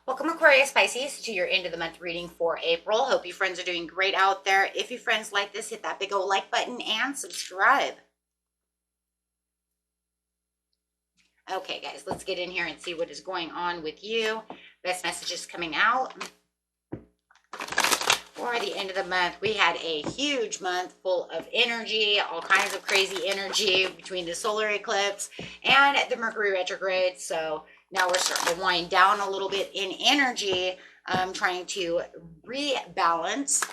Welcome, Aquarius, Pisces, to your end of the month reading for April. Hope you friends are doing great out there. If you friends like this, hit that big old like button and subscribe. Okay, guys, let's get in here and see what is going on with you. Best messages coming out for the end of the month. We had a huge month full of energy, all kinds of crazy energy between the solar eclipse and the Mercury retrograde. So now we're starting to wind down a little bit in energy, trying to rebalance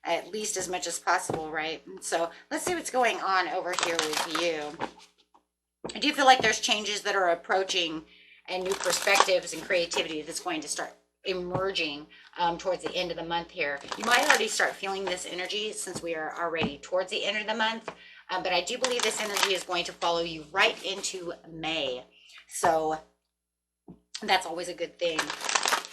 at least as much as possible, right? So let's see what's going on over here with you. I do feel like there's changes that are approaching and new perspectives and creativity that's going to start emerging towards the end of the month here. You might already start feeling this energy since we are already towards the end of the month, but I do believe this energy is going to follow you right into May. So that's always a good thing.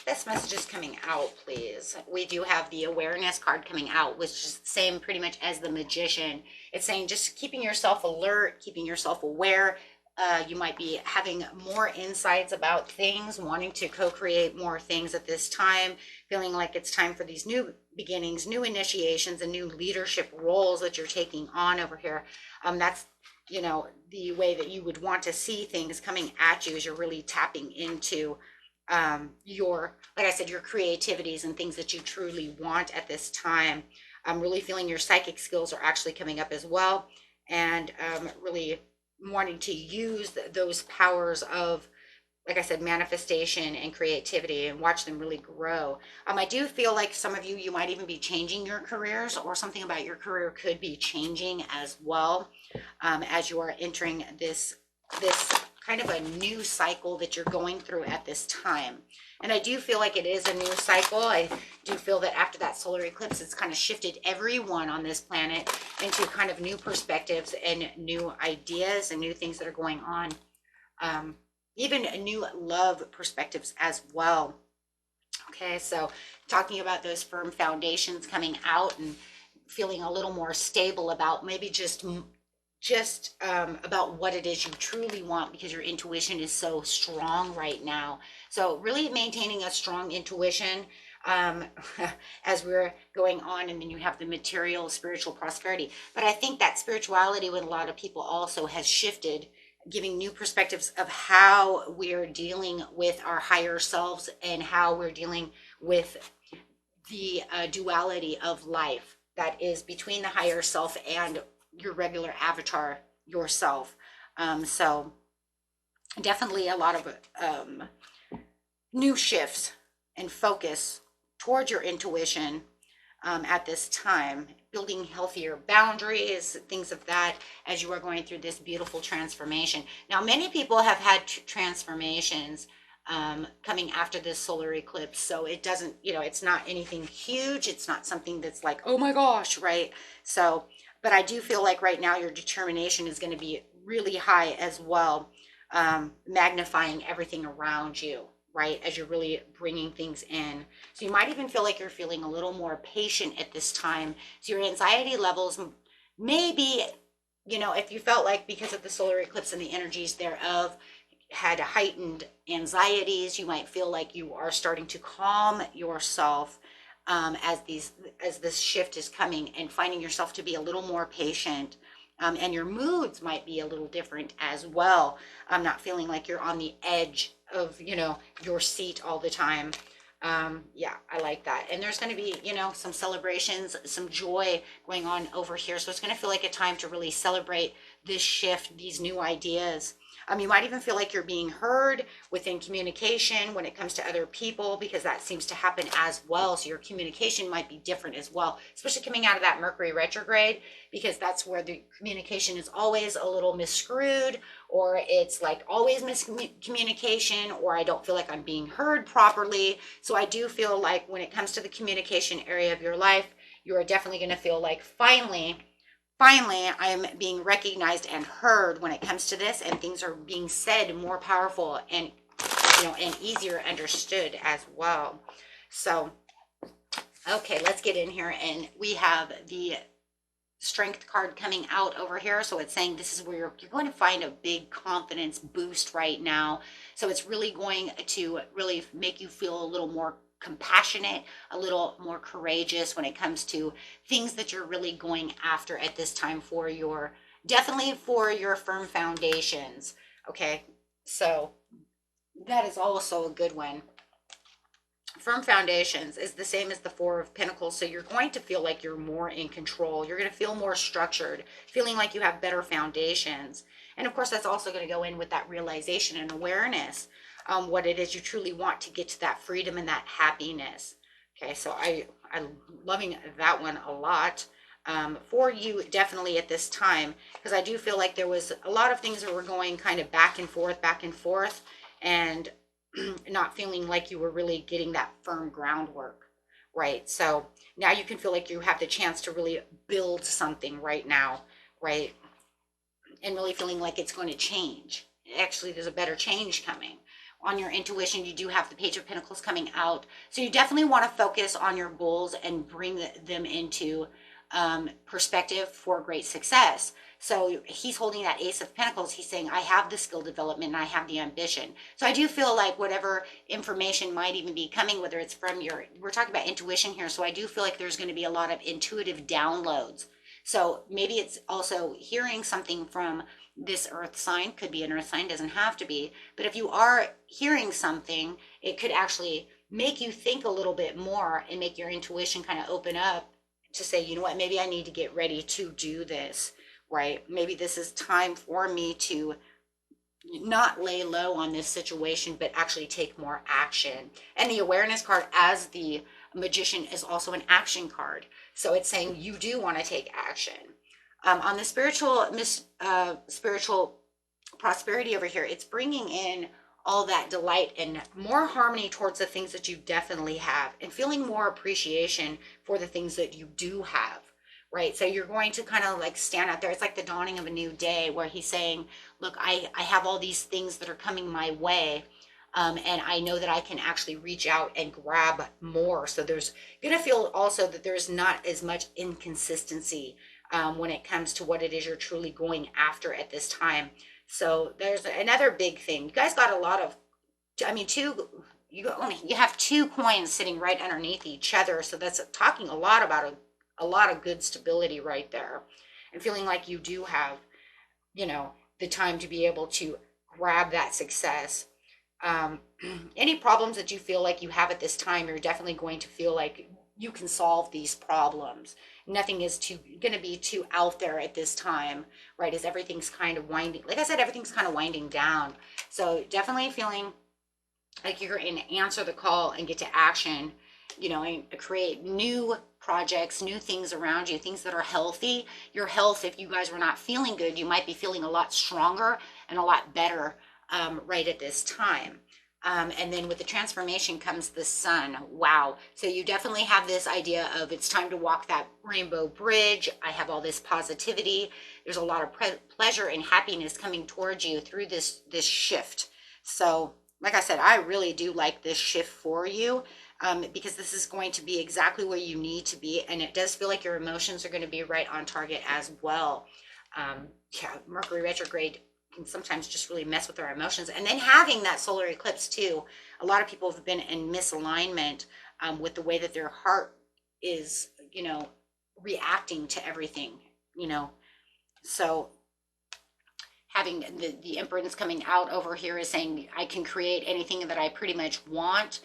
Best messages coming out, please. We do have the awareness card coming out, which is the same pretty much as the Magician. It's saying just keeping yourself alert, keeping yourself aware. You might be having more insights about things, wanting to co-create more things at this time, feeling like it's time for these new beginnings, new initiations, and new leadership roles that you're taking on over here. That's, you know, the way that you would want to see things coming at you as you're really tapping into your, like I said, your creativities and things that you truly want at this time. I'm really feeling your psychic skills are actually coming up as well, and really wanting to use those powers of, like I said, manifestation and creativity, and watch them really grow. I do feel like some of you might even be changing your careers, or something about your career could be changing as well, as you are entering this kind of a new cycle that you're going through at this time. And I do feel like it is a new cycle. I do feel that after that solar eclipse, it's kind of shifted everyone on this planet into kind of new perspectives and new ideas and new things that are going on. Even new love perspectives as well. Okay, so talking about those firm foundations coming out and feeling a little more stable about maybe just about what it is you truly want, because your intuition is so strong right now. So really maintaining a strong intuition as we're going on. And then you have the material, spiritual prosperity. But I think that spirituality with a lot of people also has shifted, giving new perspectives of how we're dealing with our higher selves and how we're dealing with the duality of life that is between the higher self and your regular avatar yourself. So definitely a lot of new shifts and focus towards your intuition at this time, building healthier boundaries, things of that, as you are going through this beautiful transformation. Now, many people have had transformations coming after this solar eclipse, so it doesn't, it's not anything huge. It's not something that's like, oh my gosh, right? So but I do feel like right now your determination is going to be really high as well, magnifying everything around you, right, as you're really bringing things in. So you might even feel like you're feeling a little more patient at this time. So your anxiety levels, maybe, if you felt like because of the solar eclipse and the energies thereof, had heightened anxieties, you might feel like you are starting to calm yourself as this shift is coming, and finding yourself to be a little more patient, and your moods might be a little different as well. I'm not feeling like you're on the edge of your seat all the time. Yeah, I like that. And there's going to be some celebrations, some joy going on over here, so it's going to feel like a time to really celebrate this shift, these new ideas. You might even feel like you're being heard within communication when it comes to other people, because that seems to happen as well. So your communication might be different as well, especially coming out of that Mercury retrograde, because that's where the communication is always a little misscrewed, or it's like always miscommunication, or I don't feel like I'm being heard properly. So I do feel like when it comes to the communication area of your life, you are definitely going to feel like finally I'm being recognized and heard when it comes to this, and things are being said more powerful and and easier understood as well. So okay, let's get in here, and we have the strength card coming out over here. So it's saying this is where you're going to find a big confidence boost right now. So it's really going to really make you feel a little more compassionate, a little more courageous when it comes to things that you're really going after at this time for your, definitely for your firm foundations. Okay. So that is also a good one. Firm foundations is the same as the Four of Pentacles. So you're going to feel like you're more in control. You're going to feel more structured, feeling like you have better foundations. And of course, that's also going to go in with that realization and awareness, what it is you truly want to get to that freedom and that happiness. Okay, so I'm loving that one a lot. For you definitely at this time, because I do feel like there was a lot of things that were going kind of back and forth, and not feeling like you were really getting that firm groundwork, right? So now you can feel like you have the chance to really build something right now, right? And really feeling like it's going to change. Actually, there's a better change coming. On your intuition, you do have the Page of Pentacles coming out. So you definitely want to focus on your goals and bring them into perspective for great success. So he's holding that Ace of Pentacles. He's saying, I have the skill development and I have the ambition. So I do feel like whatever information might even be coming, whether it's from your, we're talking about intuition here. So I do feel like there's going to be a lot of intuitive downloads. So maybe it's also hearing something from this earth sign, could be an earth sign, doesn't have to be. But if you are hearing something, it could actually make you think a little bit more and make your intuition kind of open up to say, you know what, maybe I need to get ready to do this, right? Maybe this is time for me to not lay low on this situation, but actually take more action. And the awareness card as the Magician is also an action card. So it's saying you do want to take action. On the spiritual prosperity over here, it's bringing in all that delight and more harmony towards the things that you definitely have, and feeling more appreciation for the things that you do have, right? So you're going to kind of like stand out there. It's like the dawning of a new day, where he's saying, look, I have all these things that are coming my way. And I know that I can actually reach out and grab more. So there's going to feel also that there's not as much inconsistency when it comes to what it is you're truly going after at this time. So there's another big thing. You guys got a lot of, I mean, you have two coins sitting right underneath each other. So that's talking a lot about a lot of good stability right there, and feeling like you do have, you know, the time to be able to grab that success. Any problems that you feel like you have at this time, you're definitely going to feel like you can solve these problems. Nothing is going to be too out there at this time, right? As everything's kind of winding, like I said, everything's kind of winding down. So definitely feeling like you're going to answer the call and get to action, you know, and create new projects, new things around you, things that are healthy. Your health, if you guys were not feeling good, you might be feeling a lot stronger and a lot better right at this time. And then with the transformation comes the sun. Wow. So you definitely have this idea of it's time to walk that rainbow bridge. I have all this positivity. There's a lot of pleasure and happiness coming towards you through this shift. So like I said, I really do like this shift for you, because this is going to be exactly where you need to be. And it does feel like your emotions are going to be right on target as well. Yeah, Mercury retrograde can sometimes just really mess with our emotions. And then having that solar eclipse too, a lot of people have been in misalignment with the way that their heart is, you know, reacting to everything, you know. So having the Empress coming out over here is saying I can create anything that I pretty much want.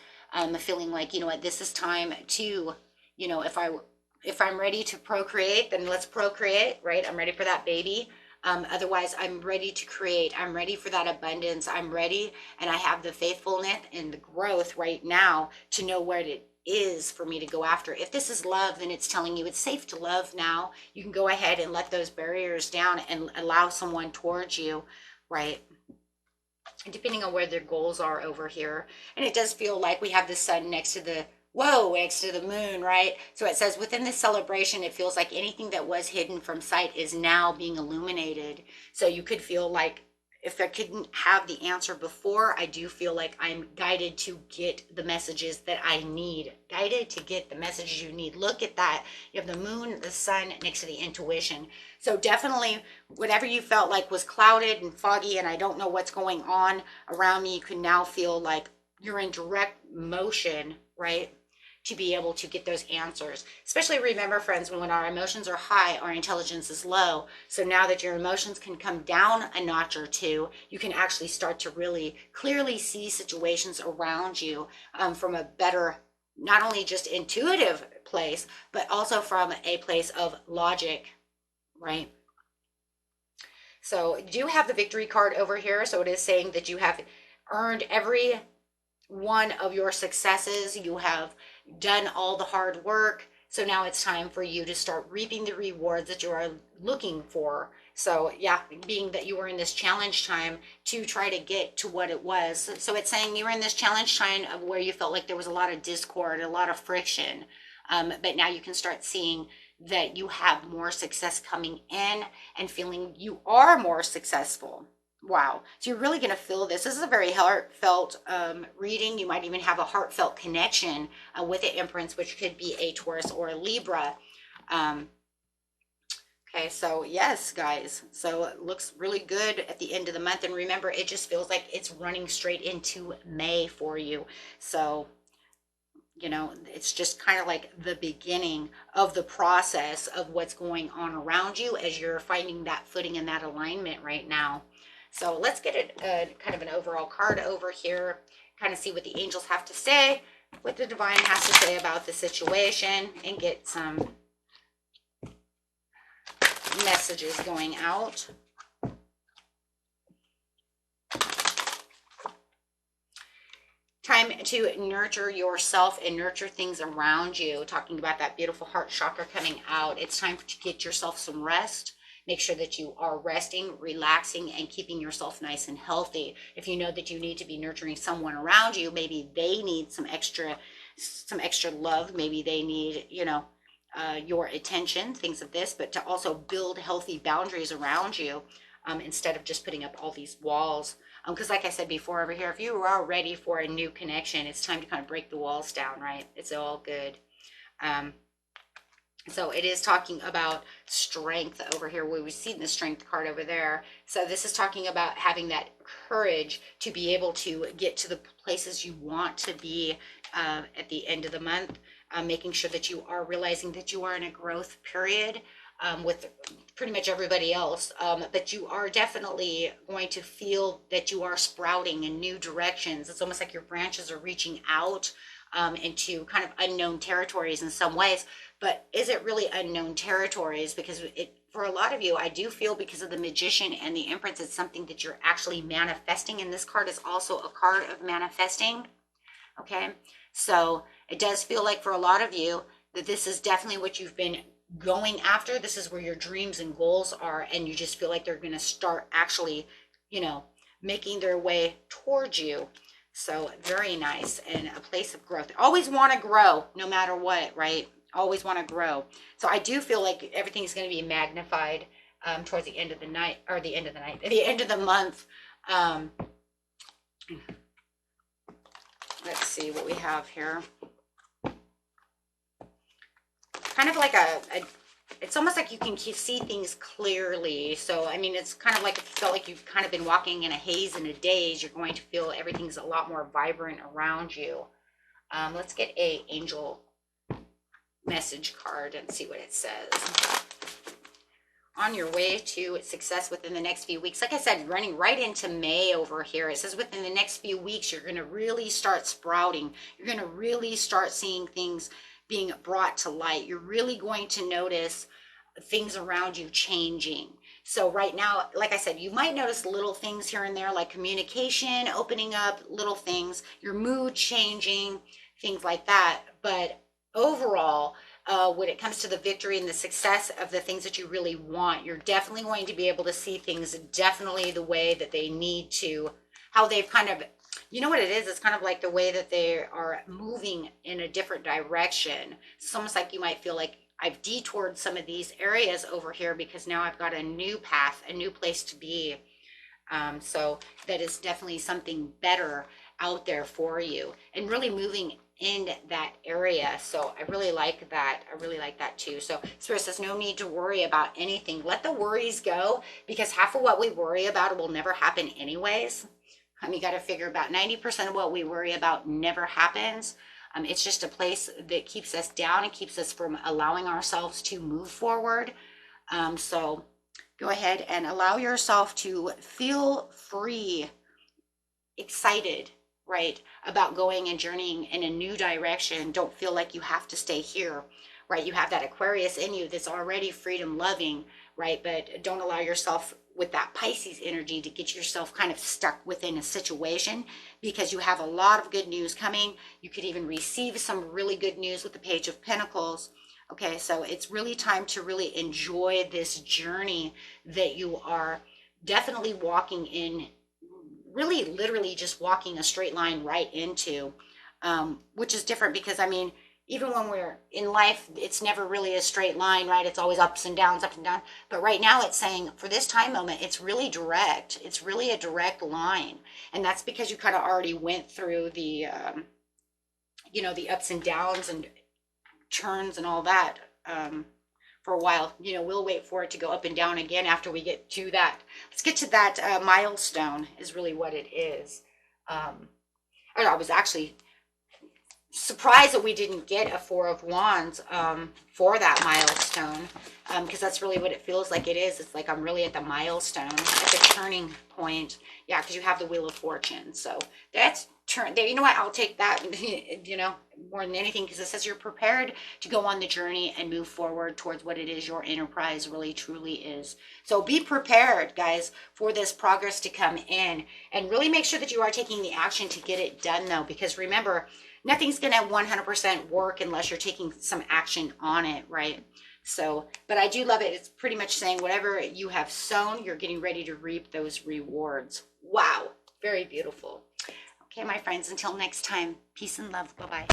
Feeling like, you know what, this is time to, you know, if I'm ready to procreate, then let's procreate, right? I'm ready for that baby. Otherwise, I'm ready to create. I'm ready for that abundance. I'm ready, and I have the faithfulness and the growth right now to know where it is for me to go after. If this is love, then it's telling you it's safe to love now. You can go ahead and let those barriers down and allow someone towards you, right? Depending on where their goals are over here. And it does feel like we have the sun next to the next to the moon, right? So it says within this celebration, it feels like anything that was hidden from sight is now being illuminated. So you could feel like if I couldn't have the answer before, I do feel like I'm guided to get the messages that I need. Guided to get the messages you need. Look at that. You have the moon, the sun next to the intuition. So definitely whatever you felt like was clouded and foggy and I don't know what's going on around me, you can now feel like you're in direct motion, right? To be able to get those answers. Especially remember, friends, when our emotions are high, our intelligence is low. So now that your emotions can come down a notch or two, you can actually start to really clearly see situations around you from a better, not only just intuitive place, but also from a place of logic, right? So you do have the victory card over here. So it is saying that you have earned every one of your successes. You have done all the hard work. So now it's time for you to start reaping the rewards that you are looking for. So yeah, being that you were in this challenge time to try to get to what it was. So it's saying you were in this challenge time of where you felt like there was a lot of discord, a lot of friction. But now you can start seeing that you have more success coming in and feeling you are more successful. Wow. So you're really going to feel this. This is a very heartfelt reading. You might even have a heartfelt connection with the Empress, which could be a Taurus or a Libra. Okay, so yes, guys. So it looks really good at the end of the month. And remember, it just feels like it's running straight into May for you. So, you know, it's just kind of like the beginning of the process of what's going on around you as you're finding that footing and that alignment right now. So let's get a kind of an overall card over here, kind of see what the angels have to say, what the divine has to say about the situation, and get some messages going out. Time to nurture yourself and nurture things around you. Talking about that beautiful heart chakra coming out. It's time to get yourself some rest. Make sure that you are resting, relaxing, and keeping yourself nice and healthy. If you know that you need to be nurturing someone around you, maybe they need some extra love. Maybe they need, you know, your attention, things of this, but to also build healthy boundaries around you instead of just putting up all these walls. Because like I said before over here, if you are ready for a new connection, it's time to kind of break the walls down, right? It's all good. So it is talking about strength over here. We've seen the strength card over there. So this is talking about having that courage to be able to get to the places you want to be at the end of the month. Making sure that you are realizing that you are in a growth period with pretty much everybody else. But you are definitely going to feel that you are sprouting in new directions. It's almost like your branches are reaching out into kind of unknown territories in some ways. But is it really unknown territories? Because for a lot of you, I do feel because of the Magician and the Empress, it's something that you're actually manifesting. And this card is also a card of manifesting. Okay, so it does feel like for a lot of you that this is definitely what you've been going after. This is where your dreams and goals are, and you just feel like they're going to start actually, you know, making their way towards you. So very nice, and a place of growth. Always want to grow no matter what, right? Always want to grow. So I do feel like everything's going to be magnified towards the end of the night, or the end of the night, the end of the month. Let's see what we have here. Kind of like it's almost like you can see things clearly. So, I mean, it's kind of like if you felt like you've kind of been walking in a haze and a daze, you're going to feel everything's a lot more vibrant around you. Let's get a angel message card and see what it says. On your way to success within the next few weeks. Like I said, running right into May over here. It says within the next few weeks, you're going to really start sprouting. You're going to really start seeing things being brought to light. You're really going to notice things around you changing. So right now, like I said, you might notice little things here and there, like communication, opening up, little things, your mood changing, things like that. But overall, when it comes to the victory and the success of the things that you really want, you're definitely going to be able to see things definitely the way that they need to, how they've kind of, you know what it is? It's kind of like the way that they are moving in a different direction. It's almost like you might feel like I've detoured some of these areas over here because now I've got a new path, a new place to be. So that is definitely something better out there for you, and really moving in that area. So I really like that. I really like that too. So Spirit says no need to worry about anything. Let the worries go, because half of what we worry about will never happen anyways. You got to figure about 90% of what we worry about never happens. It's just a place that keeps us down and keeps us from allowing ourselves to move forward. So go ahead and allow yourself to feel free, excited, right, about going and journeying in a new direction. Don't feel like you have to stay here, right? You have that Aquarius in you that's already freedom loving, right? But don't allow yourself with that Pisces energy to get yourself kind of stuck within a situation, because you have a lot of good news coming. You could even receive some really good news with the Page of Pentacles. Okay, so it's really time to really enjoy this journey that you are definitely walking in, really literally just walking a straight line right into, which is different because, I mean, even when we're in life, it's never really a straight line, right? It's always ups and downs, up and down. But right now it's saying for this time moment, it's really direct. It's really a direct line. And that's because you kind of already went through the, the ups and downs and turns and all that for a while. We'll wait for it to go up and down again after we get to that. Let's get to that milestone is really what it is. I was actually surprised that we didn't get a Four of Wands for that milestone, because that's really what it feels like it is. It's like I'm really at the milestone, at the turning point. Yeah, because you have the Wheel of Fortune. So that's there. You know what? I'll take that, more than anything, because it says you're prepared to go on the journey and move forward towards what it is your enterprise really truly is. So be prepared, guys, for this progress to come in, and really make sure that you are taking the action to get it done, though, because remember, nothing's going to 100% work unless you're taking some action on it, right? So, but I do love it. It's pretty much saying whatever you have sown, you're getting ready to reap those rewards. Wow. Very beautiful. Okay, my friends, until next time, peace and love. Bye-bye.